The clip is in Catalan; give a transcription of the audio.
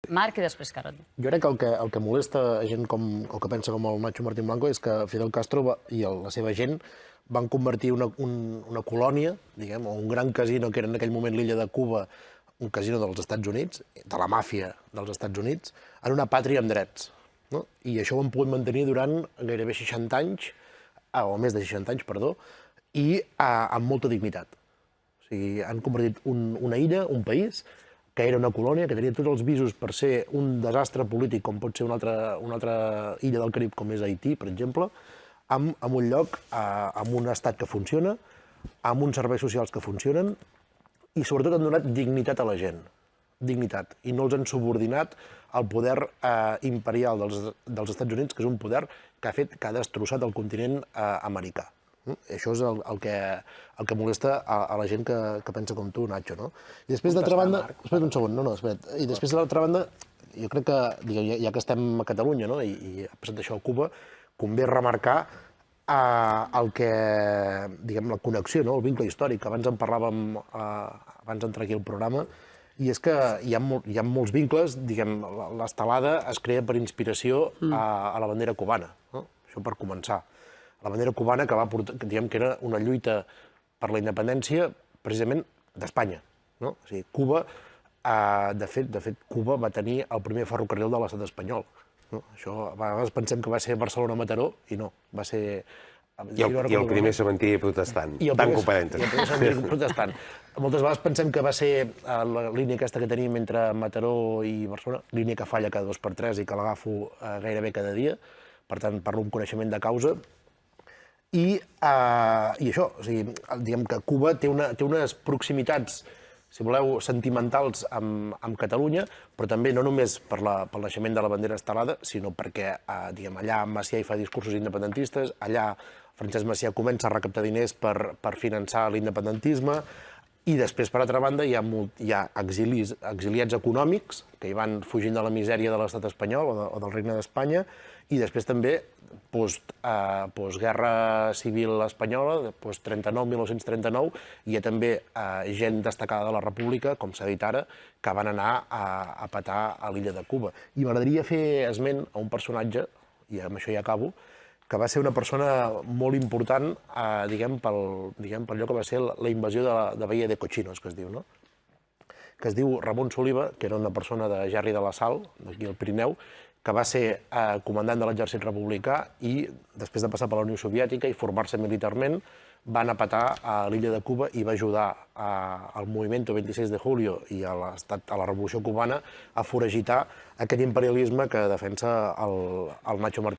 Marc i després Carod. Jo crec que el que molesta a gent o que pensa com el Nacho Martín Blanco és que Fidel Castro i la seva gent van convertir una colònia, diguem, o un gran casino que era en aquell moment l'illa de Cuba, un casino dels Estats Units, de la màfia dels Estats Units, en una pàtria amb drets. No? I això ho han pogut mantenir durant gairebé 60 anys, o més de 60 anys, perdó, i amb molta dignitat. O sigui, han convertit una illa, un país, que era una colònia, que tenia tots els visos per ser un desastre polític, com pot ser una altra illa del Carib, com és Haití, per exemple, amb un lloc, amb un estat que funciona, amb uns serveis socials que funcionen, i sobretot han donat dignitat a la gent. Dignitat. I no els han subordinat al poder imperial dels Estats Units, que és un poder que ha destrossat el continent americà. Això és el que molesta a la gent que pensa com tu, Nacho, no? I després, d'altra banda... Espera't un segon, espera't. I després, d'altra banda, jo crec que, ja que estem a Catalunya, no?, i ha passat això a Cuba, convé remarcar el que, diguem, la connexió, el vincle històric. Abans en parlàvem, abans d'entrar aquí al programa, i és que hi ha molts vincles, diguem, l'estelada es crea per inspiració a la bandera cubana, això per començar. La bandera cubana que va portar, diguem que era una lluita per la independència precisament d'Espanya. O sigui, Cuba, de fet, Cuba va tenir el primer ferrocarril de l'estat espanyol. Això, a vegades pensem que va ser Barcelona-Mataró, i no, va ser... I el primer cementiri protestant, tanco parèntesis. I el primer cementiri protestant. Moltes vegades pensem que va ser la línia aquesta que tenim entre Mataró i Barcelona, línia que falla cada 2x3 i que l'agafo gairebé cada dia, per tant, parlo amb coneixement de causa. I això, o sigui, diguem que Cuba té unes proximitats, si voleu, sentimentals amb Catalunya, però també no només pel naixement de la bandera estelada, sinó perquè allà Macià hi fa discursos independentistes, allà Francesc Macià comença a recaptar diners per finançar l'independentisme, i després, per altra banda, hi ha exiliats econòmics que hi van fugint de la misèria de l'estat espanyol o del Regne d'Espanya, i després també postguerra civil espanyola, post-1939, hi ha també gent destacada de la República, com s'ha dit ara, que van anar a petar a l'illa de Cuba. I m'agradaria fer esment a un personatge, i amb això ja acabo, que va ser una persona molt important, diguem, per allò que va ser la invasió de Bahia de Cochinos, que es diu, no? Que es diu Ramon Soliva, que era una persona de Gerri de la Sal, d'aquí al Pirineu, que va ser comandant de l'exèrcit republicà i, després de passar per la Unió Soviètica i formar-se militarment, va anar a petar a l'illa de Cuba i va ajudar al Movimiento 26 de Julio i a la Revolució Cubana a foragitar aquest imperialisme que defensa el Nacho Martín.